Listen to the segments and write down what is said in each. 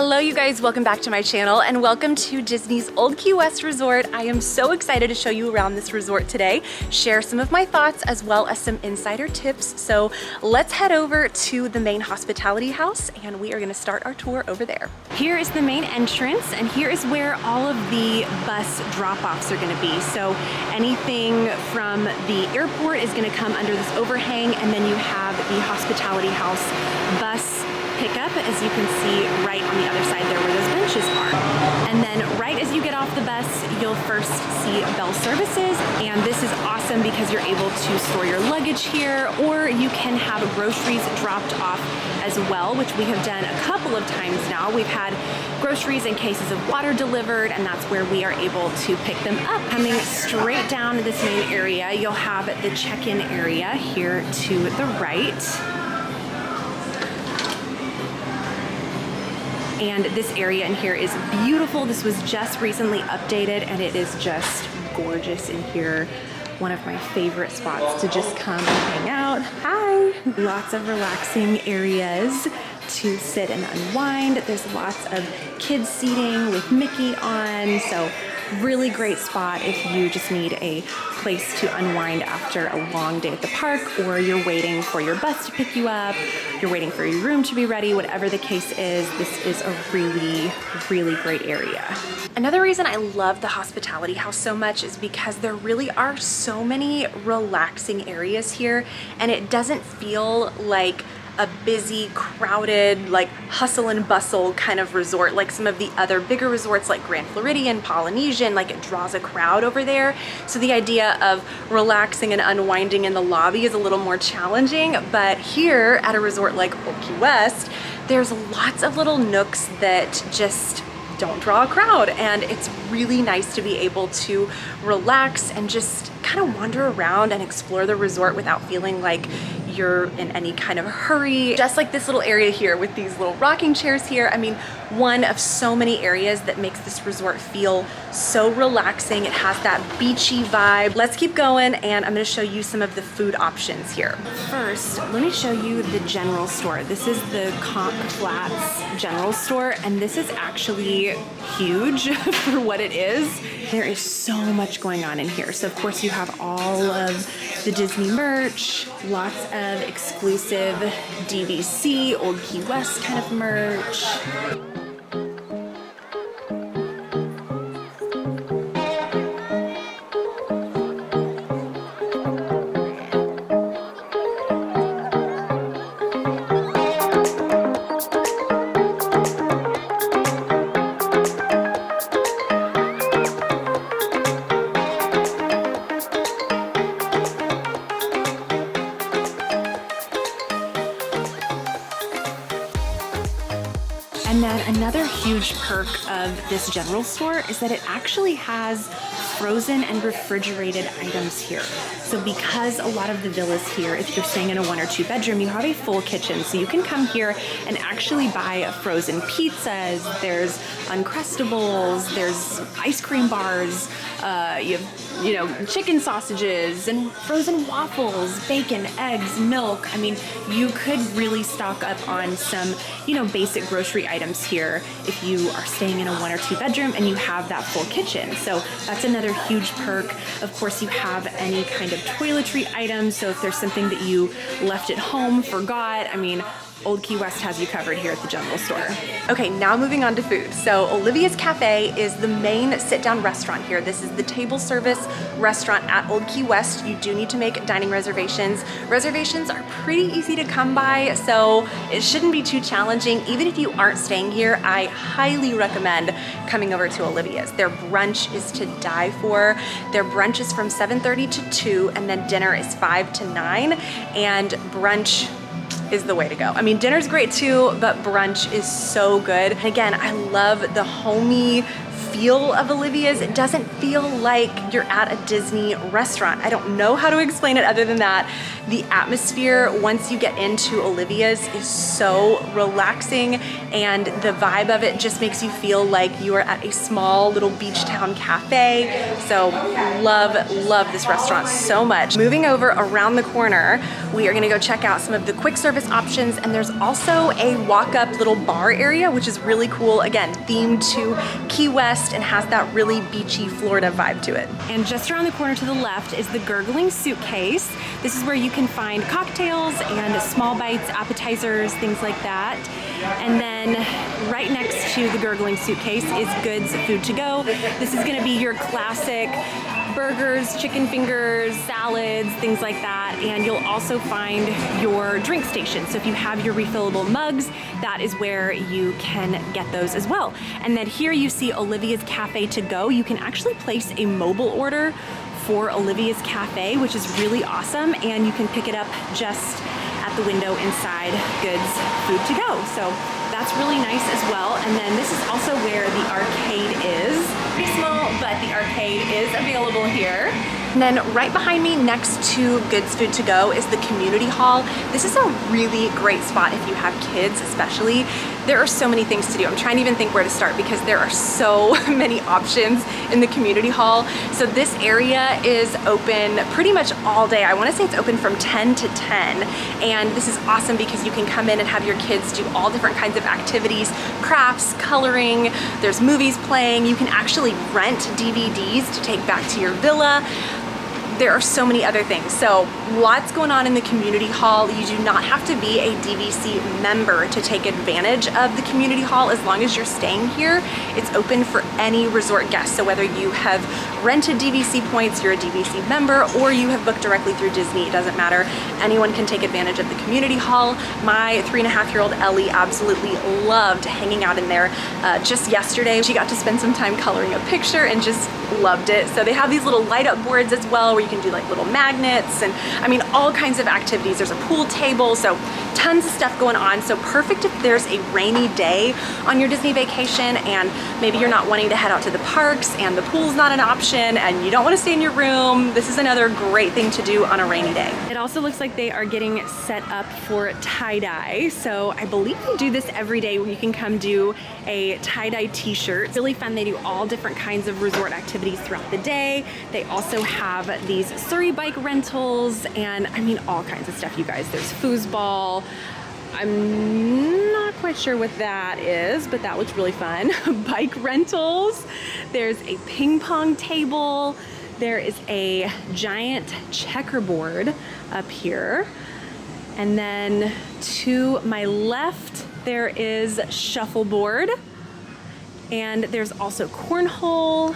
Hello you guys, welcome back to my channel and welcome to Disney's Old Key West Resort. I am so excited to show you around this resort today, share some of my thoughts as well as some insider tips. So let's head over to the main hospitality house and we are gonna start our tour over there. Here is the main entrance and here is where all of the bus drop-offs are gonna be. So anything from the airport is gonna come under this overhang, and then you have the hospitality house bus pickup, as you can see right on the other side there where those benches are. And then right as you get off the bus, you'll first see bell services, and this is awesome because you're able to store your luggage here, or you can have groceries dropped off as well, which we have done a couple of times now. We've had groceries and cases of water delivered, and that's where we are able to pick them up. Coming straight down to this main area, you'll have the check-in area here to the right. And this area in here is beautiful. This was just recently updated and it is just gorgeous in here. One of my favorite spots to just come and hang out. Hi! Lots of relaxing areas to sit and unwind. There's lots of kids seating with Mickey on, so really great spot if you just need a place to unwind after a long day at the park, or you're waiting for your bus to pick you up, you're waiting for your room to be ready, whatever the case is, this is a really, really great area. Another reason I love the hospitality house so much is because there really are so many relaxing areas here, and it doesn't feel like a busy, crowded, like hustle and bustle kind of resort like some of the other bigger resorts like Grand Floridian, Polynesian. Like, it draws a crowd over there. So the idea of relaxing and unwinding in the lobby is a little more challenging, but here at a resort like Old Key West, there's lots of little nooks that just don't draw a crowd, and it's really nice to be able to relax and just kind of wander around and explore the resort without feeling like you're in any kind of hurry. Just like this little area here with these little rocking chairs here. I mean, one of so many areas that makes this resort feel so relaxing. It has that beachy vibe. Let's keep going, and I'm gonna show you some of the food options here. First, let me show you the general store. This is the Comp Flats general store, and this is actually huge for what it is. There is so much going on in here. So of course you have all of the Disney merch, lots of exclusive DVC, Old Key West kind of merch. And then another huge perk of this general store is that it actually has frozen and refrigerated items here. So because a lot of the villas here, if you're staying in a 1 or 2 bedroom, you have a full kitchen. So you can come here and actually buy frozen pizzas, there's Uncrustables, there's ice cream bars, you have, chicken sausages and frozen waffles, bacon, eggs, milk. I mean, you could really stock up on some, basic grocery items here if you are staying in a 1 or 2 bedroom and you have that full kitchen. So that's another huge perk. Of course, you have any kind of toiletry items. So if there's something that you left at home, forgot, I mean, Old Key West has you covered here at the general store. Okay, now moving on to food. So Olivia's Cafe is the main sit-down restaurant here. This is the table service restaurant at Old Key West. You do need to make dining reservations. Reservations are pretty easy to come by, so it shouldn't be too challenging. Even if you aren't staying here, I highly recommend coming over to Olivia's. Their brunch is to die for. Their brunch is from 7:30 to 2, and then dinner is 5 to 9, and brunch is the way to go. I mean, dinner's great too, but brunch is so good. And again, I love the homey feel of Olivia's. It doesn't feel like you're at a Disney restaurant. I don't know how to explain it other than that. The atmosphere once you get into Olivia's is so relaxing, and the vibe of it just makes you feel like you are at a small little beach town cafe. So love this restaurant so much. Moving over around the corner, we are gonna go check out some of the quick service options, and there's also a walk-up little bar area, which is really cool. Again, themed to Key West and has that really beachy Florida vibe to it. And just around the corner to the left is the Gurgling Suitcase. This is where you can find cocktails and small bites, appetizers, things like that. And then right next to the Gurgling Suitcase is Goods Food to Go. This is gonna be your classic burgers, chicken fingers, salads, things like that. And you'll also find your drink station. So if you have your refillable mugs, that is where you can get those as well. And then here you see Olivia's Cafe to Go. You can actually place a mobile order for Olivia's Cafe, which is really awesome. And you can pick it up just at the window inside Goods Food to Go. So that's really nice as well. And then this is also where the arcade is. Pretty small, but the arcade is available here. And then right behind me next to Goods Food to Go is the community hall. This is a really great spot if you have kids especially. There are so many things to do. I'm trying to even think where to start because there are so many options in the community hall. So this area is open pretty much all day. I wanna say it's open from 10 to 10. And this is awesome because you can come in and have your kids do all different kinds of activities, crafts, coloring, there's movies playing. You can actually rent DVDs to take back to your villa. There are so many other things. So lots going on in the community hall. You do not have to be a DVC member to take advantage of the community hall as long as you're staying here. It's open for any resort guest. So whether you have rented DVC points, you're a DVC member, or you have booked directly through Disney, it doesn't matter. Anyone can take advantage of the community hall. My 3.5-year-old Ellie absolutely loved hanging out in there. Just yesterday, she got to spend some time coloring a picture and just loved it. So they have these little light up boards as well where you can do like little magnets and I mean all kinds of activities. There's a pool table, so tons of stuff going on. So perfect if there's a rainy day on your Disney vacation and maybe you're not wanting to head out to the parks and the pool's not an option and you don't want to stay in your room. This is another great thing to do on a rainy day. It also looks like they are getting set up for tie-dye. So I believe they do this every day where you can come do a tie-dye t-shirt. It's really fun. They do all different kinds of resort activities throughout the day. They also have these Surrey bike rentals and I mean all kinds of stuff, you guys. There's foosball. I'm not quite sure what that is, but that looks really fun. Bike rentals. There's a ping pong table. There is a giant checkerboard up here. And then to my left, there is shuffleboard. And there's also cornhole.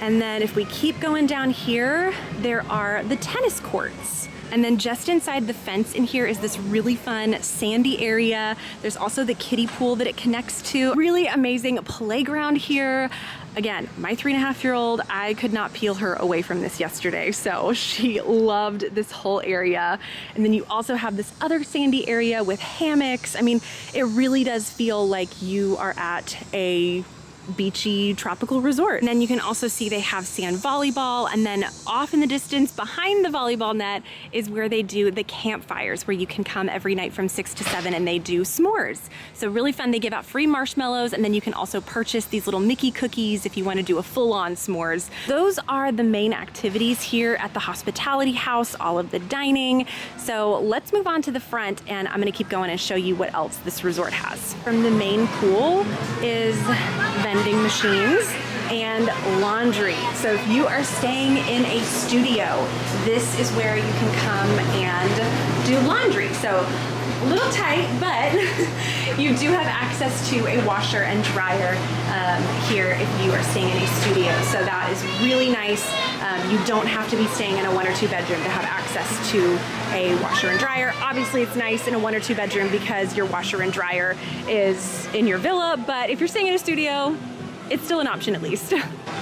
And then if we keep going down here, there are the tennis courts. And then just inside the fence in here is this really fun sandy area. There's also the kiddie pool that it connects to. Really amazing playground here. Again, my 3.5-year-old, I could not peel her away from this yesterday. So she loved this whole area. And then you also have this other sandy area with hammocks. I mean, it really does feel like you are at a beachy tropical resort. And then you can also see they have sand volleyball, and then off in the distance behind the volleyball net is where they do the campfires, where you can come every night from 6 to 7 and they do s'mores. So really fun. They give out free marshmallows, and then you can also purchase these little Mickey cookies if you want to do a full-on s'mores. Those are the main activities here at the hospitality house, all of the dining. So let's move on to the front, and I'm going to keep going and show you what else this resort has. From the main pool is vending machines and laundry. So if you are staying in a studio, this is where you can come and do laundry. So a little tight, but you do have access to a washer and dryer here if you are staying in a studio. So that is really nice. You don't have to be staying in a 1 or 2 bedroom to have access to a washer and dryer. Obviously it's nice in a 1 or 2 bedroom because your washer and dryer is in your villa, but if you're staying in a studio, it's still an option at least.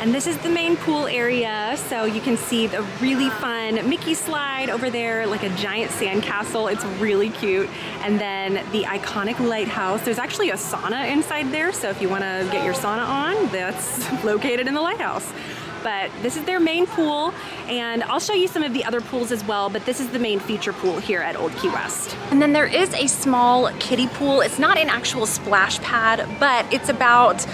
And this is the main pool area, so you can see the really fun Mickey slide over there, like a giant sandcastle. It's really cute. And then the iconic lighthouse. There's actually a sauna inside there, so if you want to get your sauna on, that's located in the lighthouse. But this is their main pool, and I'll show you some of the other pools as well, but this is the main feature pool here at Old Key West. And then there is a small kiddie pool. It's not an actual splash pad, but it's about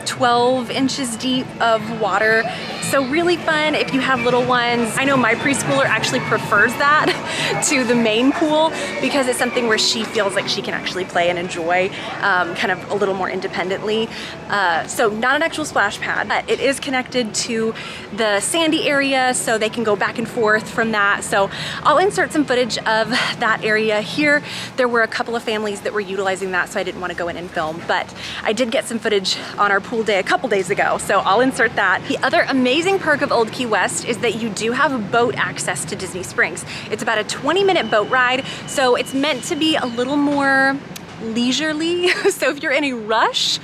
12 inches deep of water. So really fun if you have little ones. I know my preschooler actually prefers that to the main pool because it's something where she feels like she can actually play and enjoy kind of a little more independently. So not an actual splash pad, but it is connected to the sandy area, so they can go back and forth from that. So I'll insert some footage of that area here. There were a couple of families that were utilizing that, so I didn't want to go in and film, but I did get some footage on our pool day a couple days ago, so I'll insert that. The other amazing perk of Old Key West is that you do have boat access to Disney Springs. It's about a 20-minute boat ride, so it's meant to be a little more leisurely. So if you're in a rush,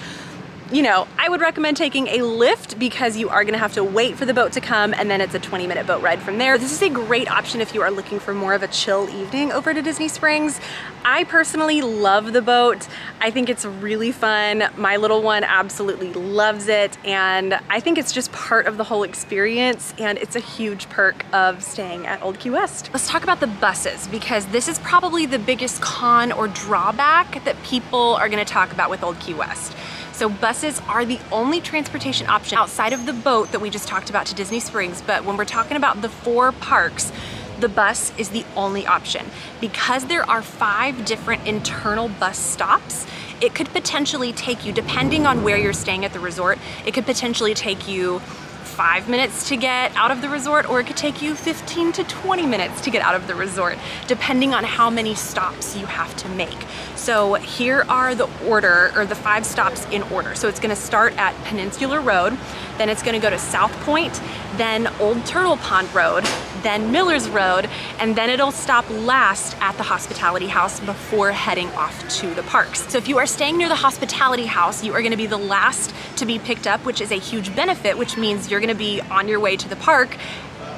you know, I would recommend taking a lift because you are gonna have to wait for the boat to come, and then it's a 20-minute boat ride from there. This is a great option if you are looking for more of a chill evening over to Disney Springs. I personally love the boat. I think it's really fun. My little one absolutely loves it, and I think it's just part of the whole experience, and it's a huge perk of staying at Old Key West. Let's talk about the buses, because this is probably the biggest con or drawback that people are gonna talk about with Old Key West. So buses are the only transportation option outside of the boat that we just talked about to Disney Springs, but when we're talking about the 4 parks, the bus is the only option. Because there are 5 different internal bus stops, it could potentially take you, depending on where you're staying at the resort, it could potentially take you 5 minutes to get out of the resort, or it could take you 15 to 20 minutes to get out of the resort, depending on how many stops you have to make. So here are the order, or the 5 stops in order. So it's gonna start at Peninsular Road, then it's gonna go to South Point, then Old Turtle Pond Road, then Miller's Road, and then it'll stop last at the Hospitality House before heading off to the parks. So if you are staying near the Hospitality House, you are gonna be the last to be picked up, which is a huge benefit, which means you're gonna be on your way to the park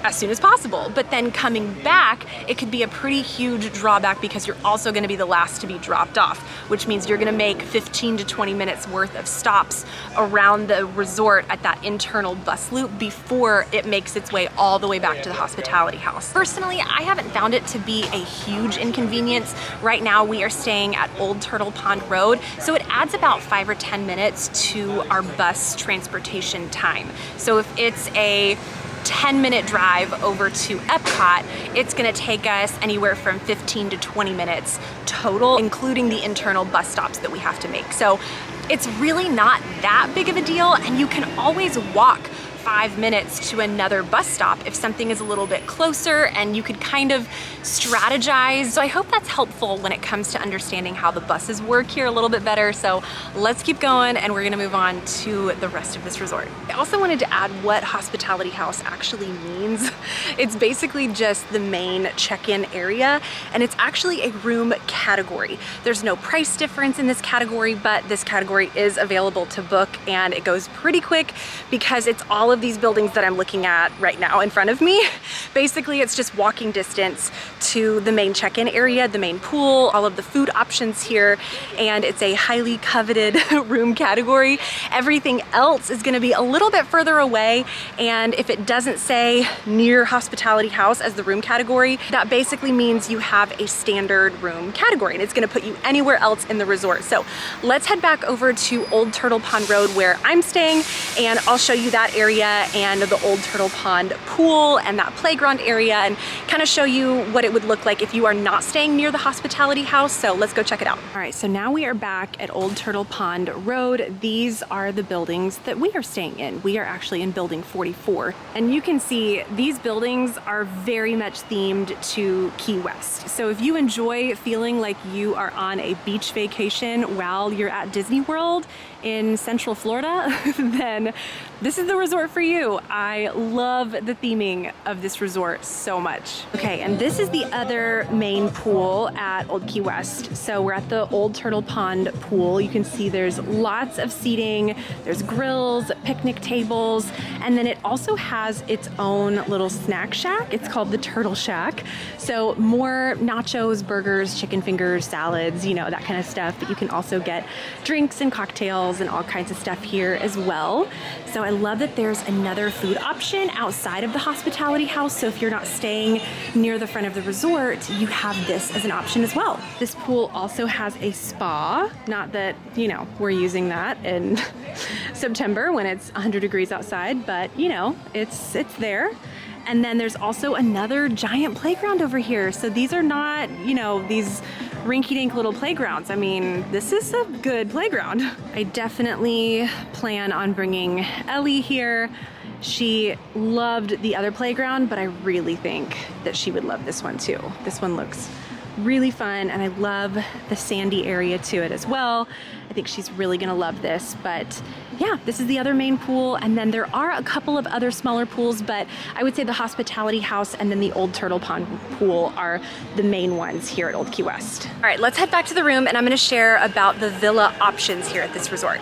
as soon as possible. But then coming back, it could be a pretty huge drawback because you're also gonna be the last to be dropped off, which means you're gonna make 15 to 20 minutes worth of stops around the resort at that internal bus loop before it makes its way all the way back to the Hospitality House. Personally, I haven't found it to be a huge inconvenience. Right now we are staying at Old Turtle Pond Road, so it adds about 5 or 10 minutes to our bus transportation time. So if it's a 10-minute drive over to Epcot, it's gonna take us anywhere from 15 to 20 minutes total, including the internal bus stops that we have to make. So it's really not that big of a deal, and you can always walk 5 minutes to another bus stop if something is a little bit closer, and you could kind of strategize. So I hope that's helpful when it comes to understanding how the buses work here a little bit better. So let's keep going, and we're gonna move on to the rest of this resort. I also wanted to add what Hospitality House actually means. It's basically just the main check-in area, and it's actually a room category. There's no price difference in this category, but this category is available to book, and it goes pretty quick because it's all of these buildings that I'm looking at right now in front of me. Basically, it's just walking distance to the main check-in area, the main pool, all of the food options here, and it's a highly coveted room category. Everything else is gonna be a little bit further away, and if it doesn't say near Hospitality House as the room category, that basically means you have a standard room category, and it's gonna put you anywhere else in the resort. So let's head back over to Old Turtle Pond Road where I'm staying, and I'll show you that area and the Old Turtle Pond pool and that playground area, and kind of show you what it would look like if you are not staying near the Hospitality House. So let's go check it out. All right, so now we are back at Old Turtle Pond Road. These are the buildings that we are staying in. We are actually in building 44, and you can see these buildings are very much themed to Key West. So if you enjoy feeling like you are on a beach vacation while you're at Disney World in Central Florida, then this is the resort for you. I love the theming of this resort so much. Okay, and this is the other main pool at Old Key West. So we're at the Old Turtle Pond pool. You can see there's lots of seating, there's grills, picnic tables, and then it also has its own little snack shack. It's called the Turtle Shack. So more nachos, burgers, chicken fingers, salads, you know, that kind of stuff. But you can also get drinks and cocktails and all kinds of stuff here as well. So I love that there's another food option outside of the hospitality house. So if you're not staying near the front of the resort, you have this as an option as well. This pool also has a spa. Not that, you know, we're using that in September when it's 100 degrees outside, but you know, it's there. And then there's also another giant playground over here. So these are not, you know, these rinky-dink little playgrounds. I mean, this is a good playground. I definitely plan on bringing Ellie here. She loved the other playground, but I really think that she would love this one too. This one looks really fun, and I love the sandy area to it as well. I think she's really gonna love this. But yeah, this is the other main pool, and then there are a couple of other smaller pools, but I would say the hospitality house and then the Old Turtle Pond pool are the main ones here at Old Key West. All right, let's head back to the room, and I'm gonna share about the villa options here at this resort.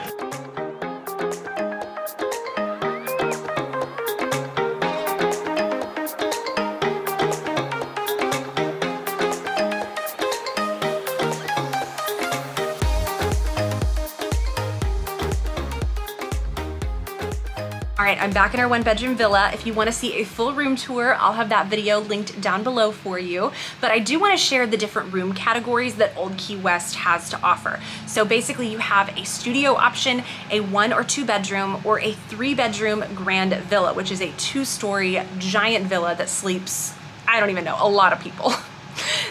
All right, I'm back in our 1-bedroom villa. If you want to see a full room tour, I'll have that video linked down below for you. But I do want to share the different room categories that Old Key West has to offer. So basically you have a studio option, a 1 or 2 bedroom, or a 3-bedroom grand villa, which is a 2-story giant villa that sleeps, I don't even know, a lot of people.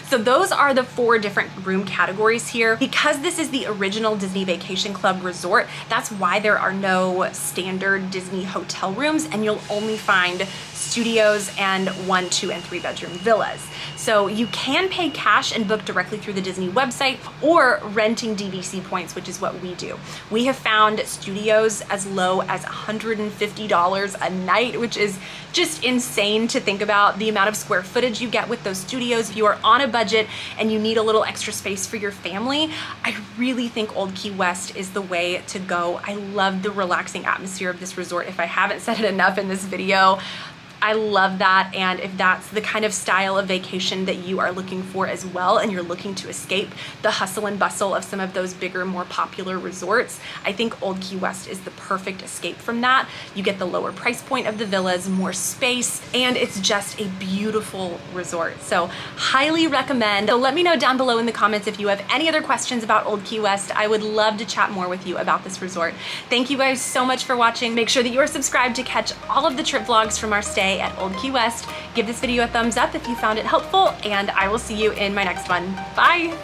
So those are the 4 different room categories here. Because this is the original Disney Vacation Club resort, that's why there are no standard Disney hotel rooms, and you'll only find studios and 1, 2, and 3-bedroom villas. So you can pay cash and book directly through the Disney website, or renting DVC points, which is what we do. We have found studios as low as $150 a night, which is just insane to think about the amount of square footage you get with those studios. If you are on a budget and you need a little extra space for your family, I really think Old Key West is the way to go. I love the relaxing atmosphere of this resort. If I haven't said it enough in this video, I love that. And if that's the kind of style of vacation that you are looking for as well, and you're looking to escape the hustle and bustle of some of those bigger, more popular resorts, I think Old Key West is the perfect escape from that. You get the lower price point of the villas, more space, and it's just a beautiful resort. So highly recommend. So let me know down below in the comments if you have any other questions about Old Key West. I would love to chat more with you about this resort. Thank you guys so much for watching. Make sure that you are subscribed to catch all of the trip vlogs from our stay at Old Key West. Give this video a thumbs up if you found it helpful, and I will see you in my next one. Bye!